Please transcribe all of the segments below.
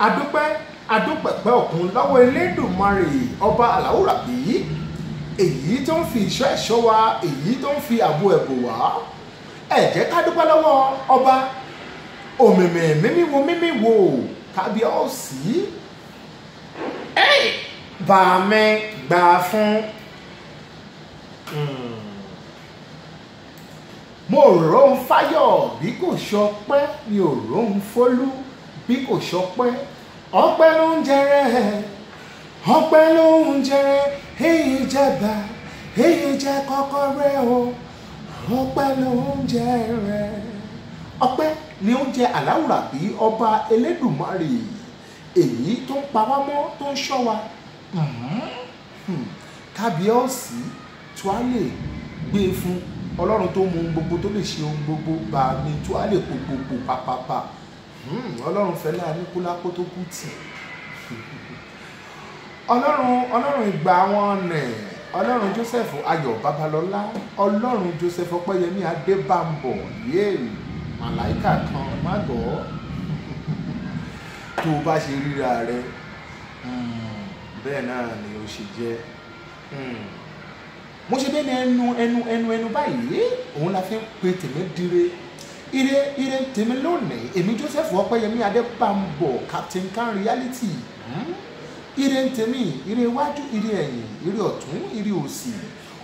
adúpẹ̀pẹ́ òkun lọ́wọ́ Elédùmarè ọba Aláwùrábí èyí tó ń fi ìṣọ́ ẹ̀ṣọ́ wa, èyí tó ń fi ààbò ẹ̀bò wá. Ẹ jẹ́ ká dúpẹ́ lọ́wọ́ ọba òmìmì mímíwo kábíyèsí. Bá mi gbà fún mo rohun fáyọ̀ bí kò ṣọpẹ́, mi ò rohun fólú bí kò ṣọpẹ́. Ọpẹ́ ló ń jẹrẹ, ọpẹ́ ló ń jẹrẹ, èyí jẹba, èyí jẹ kọ́kọ́rẹ́ o. Ọpẹ́ ló ń jẹrẹ. Ọpẹ́ ni ó ń jẹ Aláwùrábí ọba Elédùmarè èyí tó ń pa wá mọ́, tó ń ṣọ́ wa. Kábíyèsí tí wàá lè gbé fún Ọlọ́run tó mú ohun gbogbo, tó lè ṣe ohun gbogbo, bá mi tí wàá lè kó gbogbo pàpàpà. Ọlọ́run Fẹlá Aníkúlápó tó kú tì. Ọlọ́run ìgbà wọn nẹ̀, Ọlọ́run Joseph Ayọ̀ Babalọ́lá, Ọlọ́run Joseph Ọpẹ́yẹmí Adébámbọ̀, yéèrè màláìkà kan má gbọ́. Tó o bá ṣe ríra rẹ bẹ́ẹ̀ náà ni ó ṣe jẹ́. Mo ṣe bẹ́ẹ̀ ni ẹnu báyìí òun la fi ń pe tèmi dire. Ire tèmi lónìí, èmi Joseph Ọpẹ́yẹmí Adébámbọ̀, Captain Can Reality. Ire tèmi, ire iwájú, ire ẹ̀yìn, ire ọ̀tún, ire òsì,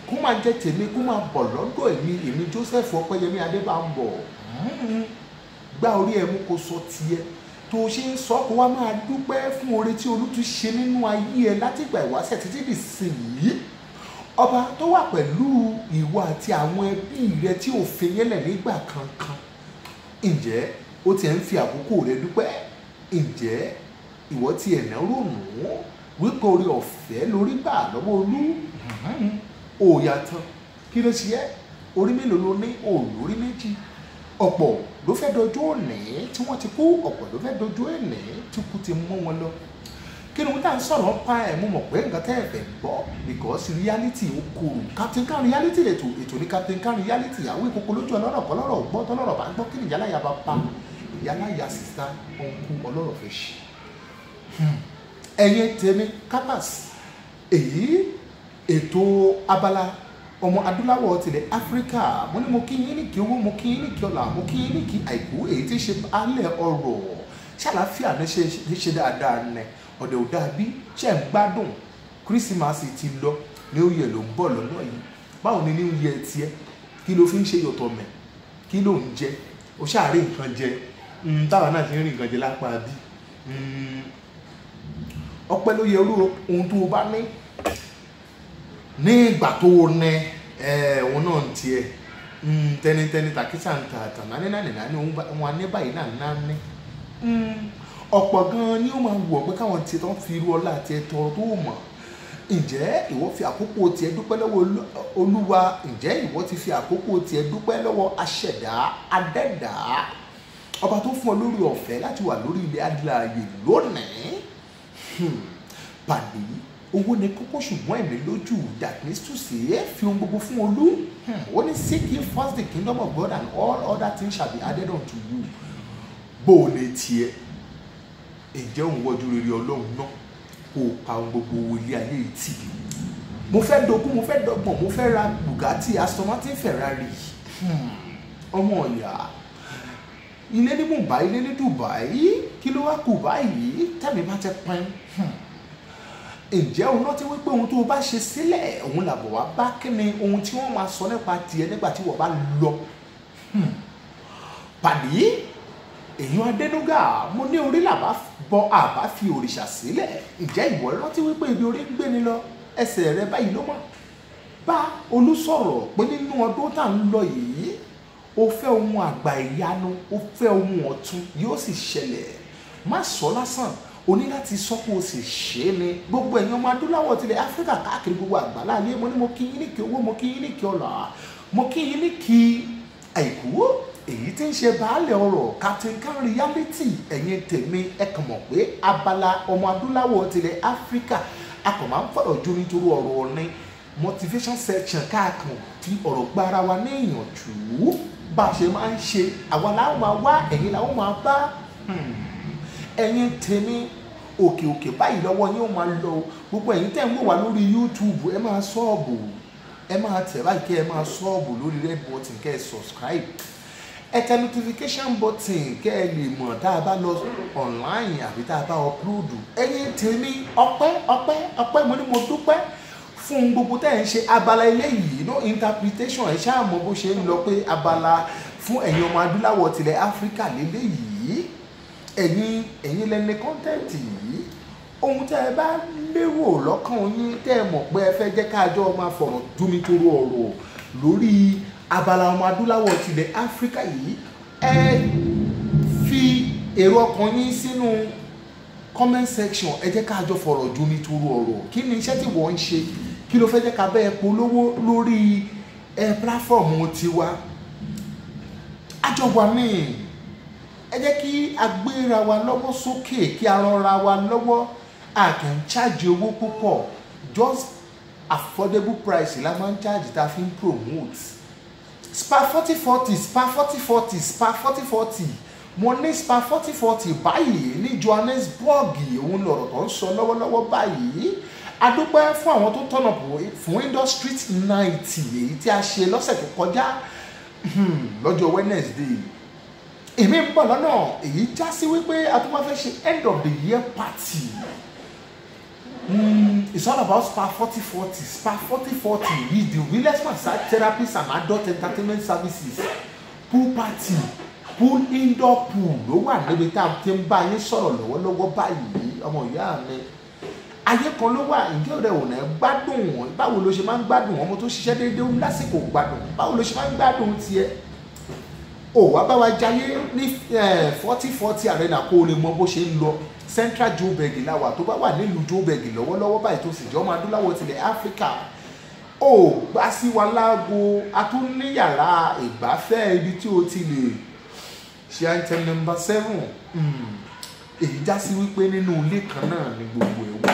kó máa jẹ́ tèmi, kó máa bọ̀ lọ́dọ̀ èmi Joseph Ọpẹ́yẹmí Adébámbọ̀. Gbá orí ẹ mú kó sọ tiẹ̀, tó ṣe ń sọ kó wá máa dúpẹ́ fún oore tí Olútú ṣe nínú ayé ẹ látìgbà ìwáṣẹ̀ títí di ìsinyìí. Ọba tó wà pẹ̀lú ìwọ àti àwọn ẹbí rẹ tí ò fi yẹlẹ̀ nígbà kankan. Ǹjẹ́ ó ti ń fi àkókò rẹ dúpẹ́? Ǹjẹ́ ìwọ ti ẹ̀ náà rònú wípé oore ọ̀fẹ́ lórí gbà lọ́wọ́ Olú? Ó yàtọ̀, kí ló ṣe ẹ́? Orí mélòó ló ní? Ó lórí méjì. Ọ̀pọ̀ ló fẹ́ dojú òní tí wọ́n ti kú, ọ̀pọ̀ ló fẹ́ dojú òní tí kú ti mú wọn lọ. Kí ni wọ́n tá ń sọ̀rọ̀ pa ẹ̀? Mo mọ̀ pé nǹkan tẹ́ ẹ̀ fẹ́ gbọ́, because reality ó kúrú. Captain Can Reality ètò ní Captain Can Reality. Àwọn ìkókó lójú ọlọ́rọ̀ kọlọ́rọ̀ gbọ́, tọ́lọ́rọ̀ bá gbọ́. Kí ni ìyálàyà bá pa? Ìyálàyà sísá ọ̀nkú ọlọ́rọ̀ fẹ́ ṣe. Ẹ̀yin tèmi Kapas, èyí ètò abala ọmọ adúláwọ̀ tilẹ̀ Áfíríkà. Mo ní mo kí yín ní kí owó, mo kí yín ní kí ọlà, mo kí yín ní kí àìkú, èyí tí ṣe alẹ́ ọrọ̀. Ṣàlàáfíà ní ṣe dáadáa nẹ ọ̀dẹ̀ ò dàbí, ṣe ń gbádùn. Kírísímàsì ti lọ, New Year ló ń bọ̀ lọ́nà yìí. Báwo ni New Year tiẹ̀? Kí ló fi ń ṣe yọ̀tọ̀ mẹ́? Kí ló ń jẹ? O ṣáà rí nǹkan jẹ. Táwa náà ti ń rí nǹkan jẹ lápá bí. Ọpẹ́ ló yẹ irú ohun tó o bá ní ìgbà tó o nẹ òun náà ń tiẹ̀. Tẹnitẹni tàkísà ń ta àtàn nání wọn ní báyìí náà ní. Ọ̀pọ̀ gan-an ni ó máa wù ọ́ pé káwọn tiẹ̀ tó ń fi irú ọlá àti ẹ̀tọ́ tó mọ̀. Ǹjẹ́ ìwọ fi àkókò tiẹ̀ dúpẹ́ lọ́wọ́ Olúwa? Ǹjẹ́ ìwọ ti fi àkókò tiẹ̀ dúpẹ́ lọ́wọ́ aṣẹ̀dá, adẹ́dá, ọba tó fún ọ lórí ọ̀fẹ́ láti wà lórí ilẹ̀ adìláyè lónìí? Pàdé owó ni kókó ṣùgbọ́n ẹ̀mí lójú. That means to say, fi ohun gbogbo fún Olú. Ó ní seek ye first the kingdom of God and all other things shall be added unto you. Bó o lè tiẹ̀, ǹjẹ́ òun wọ́jú rere Ọlọ́run náà kó o pa ohun gbogbo ilé ayé tì? Mo fẹ́ dogún, mo fẹ́ dọ́gbọ̀n, mo fẹ́ ra Bugatti, Aston Martin, Ferrari. Ọmọ ọ̀yà, ilé ní Mumbai, ilé ní Dubai, kí ló wá kù báyìí? Tẹ́mi bá ti pín. Ǹjẹ́ òun náà ti wí pé ohun tó o bá ṣe sílẹ̀ òun làbọ̀ wá bá? Kí ni ohun tí wọ́n máa sọ nípa tiẹ̀ nígbà tí wọ́n bá lọ? Pàdé èèyàn Adénúgà, mo ní orí làbá bọ àbá fi òrìṣà sílẹ̀. Ǹjẹ́ ìwọ rántí wípé ibi orí ń gbé ni lọ, ẹsẹ̀ rẹ báyìí ló mọ̀? Bá Olú sọ̀rọ̀ pé nínú ọdún tá ń lọ yìí, ó fẹ́ ohun àgbà ìyanu, ó fẹ́ ohun ọ̀tun yóò sì ṣẹlẹ̀. Má sọ lásán, o ní láti sọ pé o sì ṣe é ni. Gbogbo ẹ̀yin ọmọ adúláwọ̀ tilẹ̀ Áfíríkà káàkiri gbogbo àgbáláyé, mo ní mo kí yín ní kí owó, mo kí yín ní kí ọlà, mo kí yín ní kí àìkú, èyí tí ń ṣe baálẹ̀ ọrọ̀. Captain Can Reality, ẹ̀yin tèmi ẹ kàn mọ̀ pé abala ọmọ adúláwọ̀ tilẹ̀ Áfíríkà a kàn máa ń fọ̀rọ̀ jó nítorí ọ̀rọ̀ ní motivation section káàkiri tí ọ̀rọ̀ gbára wa ní ìyànjú. Bá a ṣe máa ń ṣe, àwa làwọn máa wá, ẹ̀yin làwọn máa bá. ẹ̀yin tèmi òkè báyìí lọ́wọ́ yín ó máa lọ gbogbo ẹ̀yin tẹ́ ń wò wá lórí YouTube ẹ máa sọ́ọ̀bù ẹ máa tẹ̀ báyìí kẹ́ ẹ máa sọ́ọ̀bù lórí red button kẹ́ ẹ subscribe ẹ tẹ notification button kẹ́ ẹ lè mọ̀ tá a bá lọ online àbí tá a bá upload ẹ̀yin tèmi ọpẹ́ mo ní mo dúpẹ́ fún gbogbo tẹ́ ẹ̀ ń ṣe abala eléyìí no interpretation ẹ̀ ṣáà mọ̀ bó ṣe ń lọ pé abala fún ẹ̀yin ọmọ adúláwọ̀ tilẹ̀ Áfíríkà lélẹ́yìí ẹ̀yin lẹ́ni kọ́ńtẹ́ǹtì yìí ohun tẹ́ ẹ bá lérò lọ́kàn yín tẹ́ ẹ mọ̀ pé ẹ fẹ́ jẹ́ káàjọ máa fọ̀rọ̀ dúmitoro ọ̀rọ̀ lórí abala ọmọ adúláwọ̀ tilẹ̀ Áfíríkà yìí ẹ fi èrò ọkàn yín sínú comment section ẹ jẹ́ káàjọ fọ̀rọ̀ dúmitoro ọ̀rọ̀ kí ni iṣẹ́ tí wọ́n ń ṣe kí ló fẹ́ jẹ́ ká bẹ́ẹ̀ polówó lórí platform tiwa àjọwà ní ẹ jẹ́ kí a gbéra wa lọ́wọ́ sókè kí a rọra wa lọ́wọ́ a kì í charge owó púpọ̀ just affordable price la máa ń charge tá a fi ń promote spa 40/40 spa 40/40 spa 40/40 mo ní spa 40/40 báyìí ní Johannesburg òun lọ̀rọ̀ tó ń sọ lọ́wọ́lọ́wọ́ báyìí a dúpẹ́ fún àwọn tó tọ̀nà fún industry night èyí tí a ṣe lọ́sẹ̀ tó kọjá lọ́jọ́ Wednesday èmi ń bọ̀ lọ́nà èyí já sí wípé a tún wá fẹ́ ṣe end of the year party it's all about spa 40/40 spa 40/40 is the realest massage therapies and adult entertainment services pool party pool indoor pool ló wà níbi tá a ti ń bá yín sọ̀rọ̀ lọ́wọ́lọ́wọ́ báyìí ọmọ ìyá mi ayé kan ló wà ǹjẹ́ rẹ̀ ò náà gbádùn wọn báwo ló ṣe máa ń gbádùn ọmọ tó ṣiṣẹ́ déédéé lásìkò gbádùn báwo ló ṣe máa ń gbádùn tiẹ̀ ò wá bá wa jayé ní 40/40 arena kó o lè mọ bó ṣe ń lọ Central Joburg láwà tó bá wà nílùú Joburg lọ́wọ́lọ́wọ́ báyìí tó sì jẹ́ ọmọ adúláwọ̀ tilẹ̀ Áfíríkà ò gbá sí wa láago a tún ní yàrá ìgbafẹ́ ibi tí o ti lè ṣe item number 7 èyí já sí wípé nínú ilé kan náà ni gbogbo ẹ̀ wà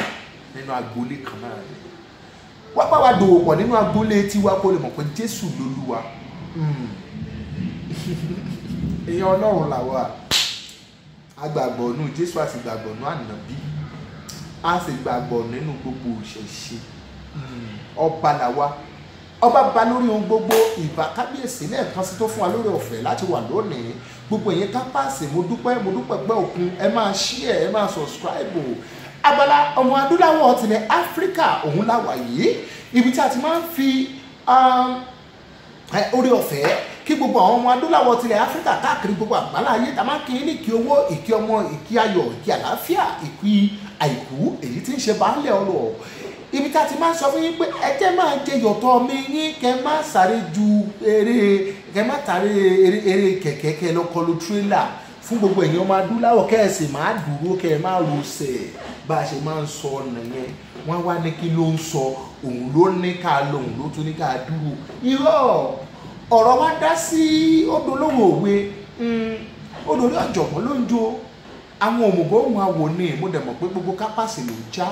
nínú agboolé kan náà ni wá bá wa dòwò pọ̀ nínú agboolé tiwa kó lè mọ̀ pé Jésù lolúwa èèyàn Ọlọ́run làwa agbàgbọ́ nínú Jésù àti gbàgbọ́ nínú ànábì a sì gbàgbọ́ nínú gbogbo ìṣẹ̀ṣe ọba làwa ọba bá lórí ohun gbogbo ìbá kábíyèsí lẹ́ẹ̀kan sí tó fún wa lórí ọ̀fẹ́ láti wà lónìí gbogbo èyí kápásì mo dúpẹ́ pẹ́ òkun ẹ máa share ẹ máa subscribe o abala ọmọ adúláwọ̀ tilẹ̀ Áfíríkà òun láwà yìí ibi tí a ti máa ń fi orí ọ̀fẹ́ kí gbogbo àwọn ọmọ adúláwọ̀ tilẹ̀ Áfíríkà káàkiri gbogbo àgbálá ayé tá a máa kí ní ìkí owó ìkí ọmọ ìkí ayọ̀ ìkí àlàáfíà ìkí àìkú èyí tí ń ṣe baálẹ̀ ọ̀rọ̀ ibi tá a ti máa ń sọ fún yín pé ẹ jẹ́ máa jẹ yọ̀tọ̀ mi yín kẹ́ má sáré ju kẹ́ má tàrí eré kẹ̀kẹ́ kẹ́ lọ kọlu tírélà fún gbogbo èèyàn ọmọ adúláwọ̀ kẹ́ ẹ sì máa dúró kẹ́ ẹ má rọsẹ̀ bá a ṣe máa ń sọ nìyẹn wọ́n wá ní kí ló ń sọ òun ló ní ká lọ òun ló tún ní ká dúró irọ́ ọ̀rọ̀ wa dá sí odò lóhùn òwe odò ní ọ̀jọ̀gbọ́n ló ń jó àwọn òmùgọ̀ òun àwò ní mo dẹ̀ mọ̀ pé gbogbo kápásì ló já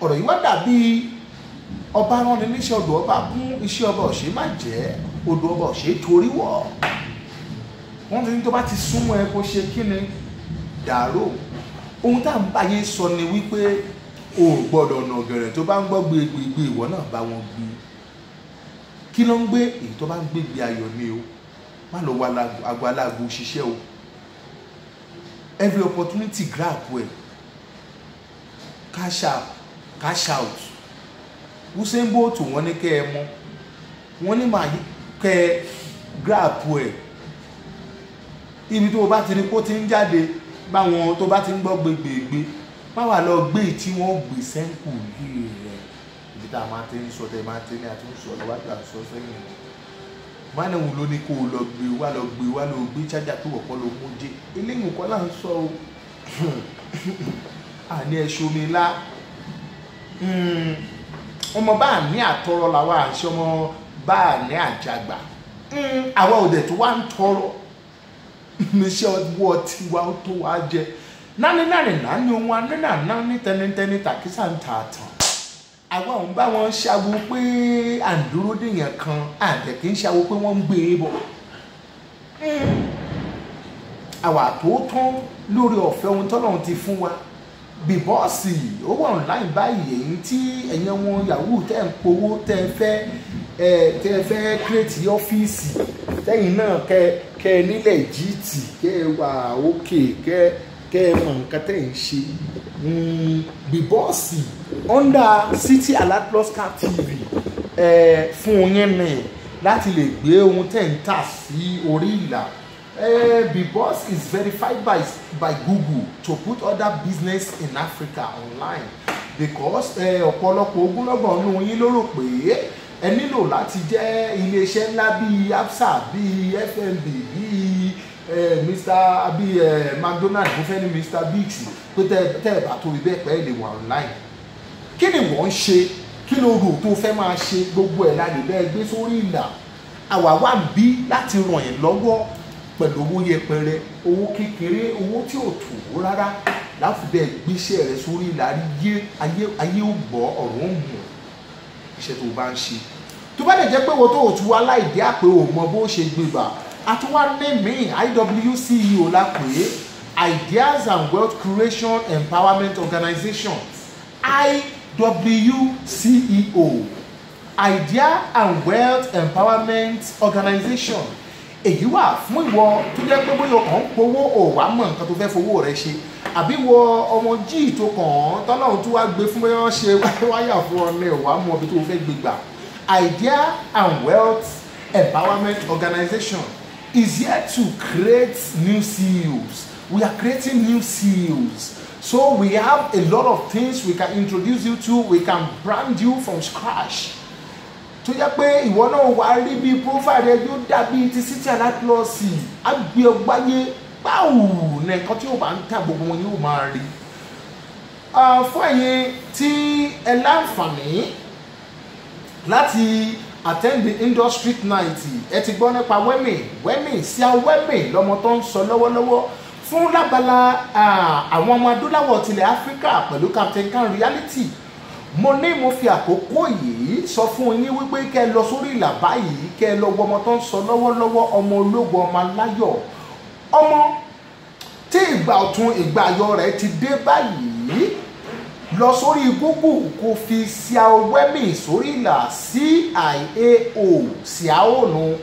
ọ̀rọ̀ yìí wá dàbí ọba rán ni níṣẹ́ odò ọba kún iṣẹ́ ọba ọ̀ṣẹ́ má jẹ́ odò ọba ọ̀ṣẹ́ torí wọ̀ wọ́n ti ní tó bá ti súnmọ́ ẹ kó ṣe kí ni dàrú ohun tá à ń bá yín sọ ni wípé o ò gbọ́dọ̀ ọ̀nà ọ̀gẹ̀rẹ̀ tó bá ń gbọ́ gbégbé ìwọ náà bá wọn gbé kí ló ń gbé èyí tó bá ń gbégbé ayọ̀ ni o má lọ wá agbo aláàgbo ṣiṣẹ́ o every opportunity grab well cash out Usain Bolt wọ́n ní kẹ́ ẹ mọ́ wọ́n ní màá kẹ́ ẹ grab well ibi tó o bá ti ní kó ti ń jáde báwọn tó bá ti ń gbọ́ gbégbé má wà lọ gbé tí wọ́n gbé sẹ́ńkù yìí rẹ̀ ibi tá a máa ti ń sọ tẹ́ máa ti ní àti ń sọ lọ́wọ́dù àti sọ sẹ́yìn rẹ̀ má ní òun ló ní kó o lọ gbé chájà tó wọ̀pọ̀ lọ mú jẹ́ eléyìí nǹkan là ń sọ o àní ẹ̀ṣọ́ mi lá ọmọ bá ní àtọrọ làwa àṣẹ ọmọ bá ní àjàgbà àwa òde tó wá ń tọrọ níṣẹ́ ọwọ́ tiwa tó wá jẹ nání ohun anáni tẹnitẹni tàkísà ń ta àtàn àwa òun bá wọn ṣàwò pé à ń dúró dèèyàn kan àtẹ kì í ṣàwò pé wọ́n ń gbé e bọ̀ àwa tó tán lórí ọ̀fẹ́ ohun tọ́lọ́run ti fún wa. Bíbọ́ọ̀sì ó wà online báyìí, èyí tí ẹ̀yin wọn yahoo tẹ́ ń powó tẹ́ fẹ́ create ọ́fíìsì tẹ́yìn náà kẹ́ nílẹ̀ jíìtì kẹ́ wà òkè kẹ́ mọ̀ nǹkan tẹ́ ń ṣe. Bíbọ́ọ̀sì under City Alert Plus Cap TV fún yín ní láti lè gbé ohun tẹ́ ń tà sí orí ìlà. Bboss is verified by Google to put other business in Africa online because ọ̀pọ̀lọpọ̀ ogúnlọ́gbọ̀n nínú yín ló rò pé ẹ nílò láti jẹ́ iléeṣẹ́ ńlá bíi Absa bíi FMB bíi McDonald bó fẹ́ ní Mr Biggs pé tẹ́ ẹ bá tóbi bẹ́ẹ̀ pẹ́ lè wà online. Kí ni wọ́n ń ṣe? Kí ló rò tó fẹ́ máa ṣe? Gbogbo ẹ̀ la lè bẹ́ẹ̀ gbé sórí ìlà. Àwa wà bí láti ràn yín lọ́wọ́ pẹ̀lú owó yẹpẹrẹ, owó kékeré, owó tí ò tó rárá láti bẹ́ẹ̀ gbéṣẹ́ rẹ sórí ìlà. Ayé ò gbọ́ ọ̀rọ̀ ń mú iṣẹ́ tó bá ń ṣe. Tó bá lè jẹ́ pé wo tó o tún wá láìdí àpé o mọ bó ṣe gbé bà, a tún wá ní mí IWCEO la pè é, Ideas and Wealth Creation Empowerment Organization, IWCEO, Idea and Wealth Empowerment Organization. Èyí wà fún ìwọ tó jẹ́ pé bóyá ọkàn ń powó ò wá mọ̀ nǹkan tó fẹ́ fowó rẹ ṣe, àbí wọ ọmọ jíì tó kàn án tọ́lọ́run tó wá gbé fún bóyá wọ́n ṣe wáyà fún ọ ní ò wá mọ̀ ibi tó fẹ́ gbé gbà. Idea and Wealth Empowerment Organization is here to create new CEOs. We are creating new CEOs. So we have a lot of things we can introduce you to. We can brand you from scratch. Tó yẹ pé ìwọ náà wà rí bí profile rẹ yóò dàbí ti City Alert Plus, àgbẹ̀ ọgbáyé báwù ní nǹkan tí ó bá ń tà gbogbo wọn yóò máa rí. Fún ẹ̀yin tí ẹ láǹfààní láti attend the industry night, ẹ ti gbọ́ nípa wẹ́mì sí awẹ́mì lọ́mọ tó ń sọ lọ́wọ́lọ́wọ́ fún lábala àwọn ọmọ adúláwọ̀ tilẹ̀ Áfíríkà pẹ̀lú Captain Can Reality. Mo fi àkókò yìí sọ fún yín wípé kẹ́ lọ sórí ìlà báyìí kẹ́ lọ wo ọmọ tó ń sọ lọ́wọ́lọ́wọ́, ọmọ ológun, ọmọ aláyọ̀, ọmọ tí ìgbà ọ̀tun ìgbà ayọ̀ rẹ̀ ti dé báyìí. Lọ sórí Google kó fi Siawemi sórí ìlà CIAO Siaonu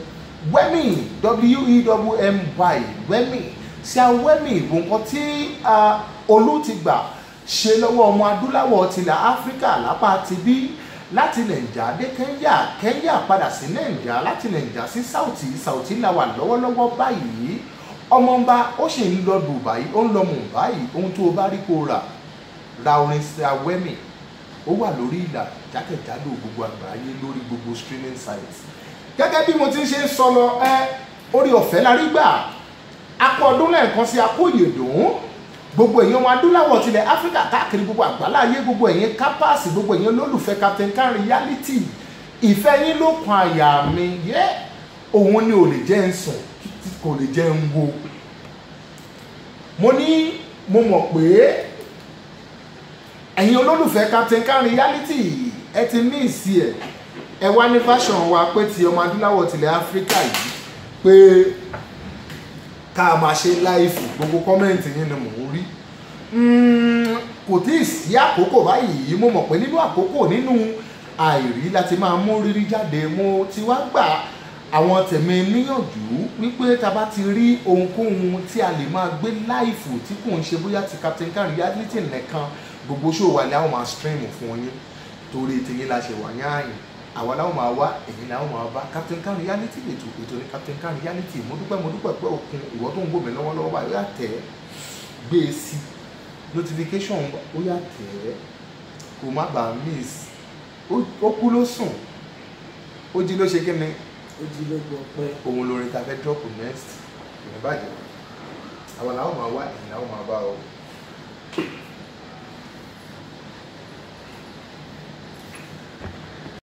Wemi WEMY Wemi Siawemi nǹkan tí Olú ti gbà ṣe lọ́wọ́ ọmọ adúláwọ̀ tilẹ̀ Áfíríkà lápá ti bí, láti Nàìjà dé Kẹ́ńyà padà sí Nàìjà, láti Nàìjà sí Saudi la wà lọ́wọ́lọ́wọ́ báyìí. Ọmọọba ó sì ń lọ Dubai, ó ń lọ Mumbai, ohun tó o bá rí kó ra orin Siawemi ó wà lórí ìlà jákèjádò gbogbo àgbáyé lórí gbogbo streaming sites. Gẹ́gẹ́ bí mo ti ń ṣe ń sọ lọ, orí ọ̀fẹ́ la rí gbà. Akọ ọdún lẹ́ẹ̀kan sí akóyèdùn gbogbo èèyàn wọn adúláwọ̀ tilẹ̀ Áfíríkà káàkiri gbogbo àgbáláyé, gbogbo èèyàn kápáàsì, gbogbo èèyàn lólùfẹ́ Captain Can Reality. Ìfẹ́ yín ló kan àyà mi, òun ni ò lè jẹ́ ń sùn, kò lè jẹ́ ń wo. Mo mọ̀ pé ẹ̀yin olólùfẹ́ Captain Can Reality ẹ ti ní ìsí ẹ wá ní fashion wa pé ti ọmọ adúláwọ̀ tilẹ̀ Áfíríkà yìí pé ká máa ṣe láìfù, gbogbo kọ́mẹ́ǹtì yín ni mò ń rí. Kò tí ì sí àkókò báyìí. Mo mọ̀ pé nínú àkókò nínú àìrí láti máa mú rírí jáde. Mo ti wá gbà àwọn tèmi níyànjú wípé tá bá ti rí ohunkóhun tí a lè máa gbé láìfù tí kò ń ṣe bóyá ti Captain Can Reality nìkan, gbogbo ṣó wà ní àwọn máa stream fún yín torí tèyí la ṣe wà ní àyìn. Àwa láwọn máa wá, èyí láwọn máa bá Captain Can Reality ètò ní Captain Can Reality. Mo dúpẹ́ pé òkun ìwọ tó ń gbọ́ mi lọ́wọ́lọ́wọ́ báyìí ó yà tẹ̀ gbé e sí notification ó yà tẹ̀ kó má bàa miss. Ó kú ló sùn, ó jí ló ṣe kí ni, ó jí ló gbọ́ pé òun lórin ta fẹ́ drop next ìrìn bàjẹ́. Àwa láwọn máa wá, èyí láwọn máa bá o.